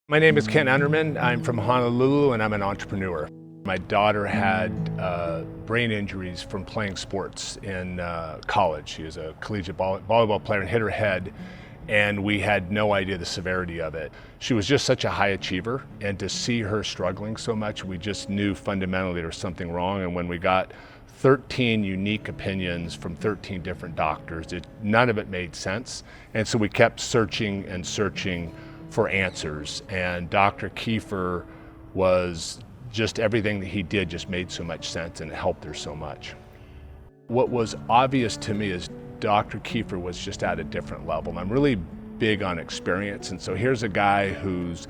My name is Ken Untermann. I'm from Honolulu and I'm an entrepreneur. My daughter had brain injuries from playing sports in college. She was a collegiate volleyball player and hit her head, and we had no idea the severity of it. She was just such a high achiever, and to see her struggling so much, we just knew fundamentally there was something wrong. And when we got 13 unique opinions from 13 different doctors, none of it made sense. And so we kept searching and searching for answers, and Dr. Kiefer was just everything that he did just made so much sense and it helped her so much. What was obvious to me is Dr. Kiefer was just at a different level. I'm really big on experience, and so here's a guy who's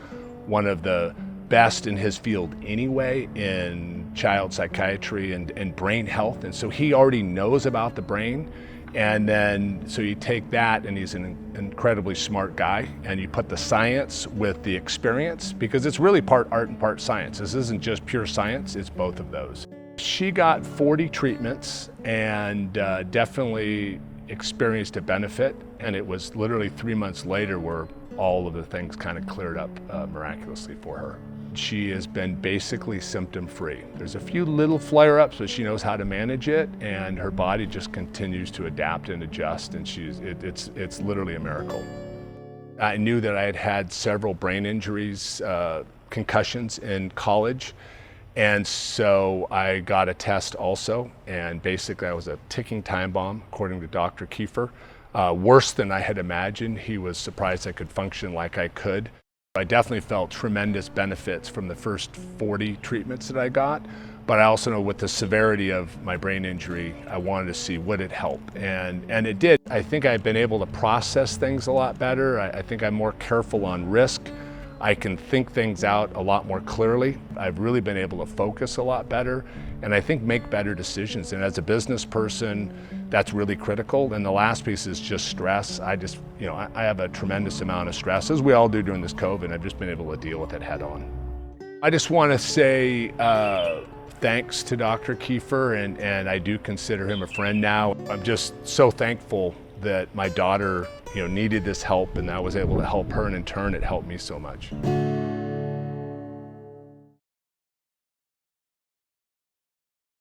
one of the best in his field anyway in child psychiatry and brain health, and so he already knows about the brain. And then, so you take that, and he's an incredibly smart guy, and you put the science with the experience, because it's really part art and part science. This isn't just pure science, it's both of those. She got 40 treatments and definitely experienced a benefit, and it was literally 3 months later where all of the things kind of cleared up miraculously for her. She has been basically symptom-free. There's a few little flare-ups, but she knows how to manage it, and her body just continues to adapt and adjust, and it's literally a miracle. I knew that I had had several brain injuries, concussions in college, and so I got a test also, and basically I was a ticking time bomb, according to Dr. Kiefer. Worse than I had imagined. He was surprised I could function like I could. I definitely felt tremendous benefits from the first 40 treatments that I got, but I also know with the severity of my brain injury, I wanted to see would it help, and it did. I think I've been able to process things a lot better. I think I'm more careful on risk. I can think things out a lot more clearly. I've really been able to focus a lot better, and I think make better decisions. And as a business person, that's really critical. And the last piece is just stress. I have a tremendous amount of stress, as we all do during this COVID. I've just been able to deal with it head on. I just want to say thanks to Dr. Kiefer, and I do consider him a friend now. I'm just so thankful that my daughter needed this help, and I was able to help her, and in turn it helped me so much.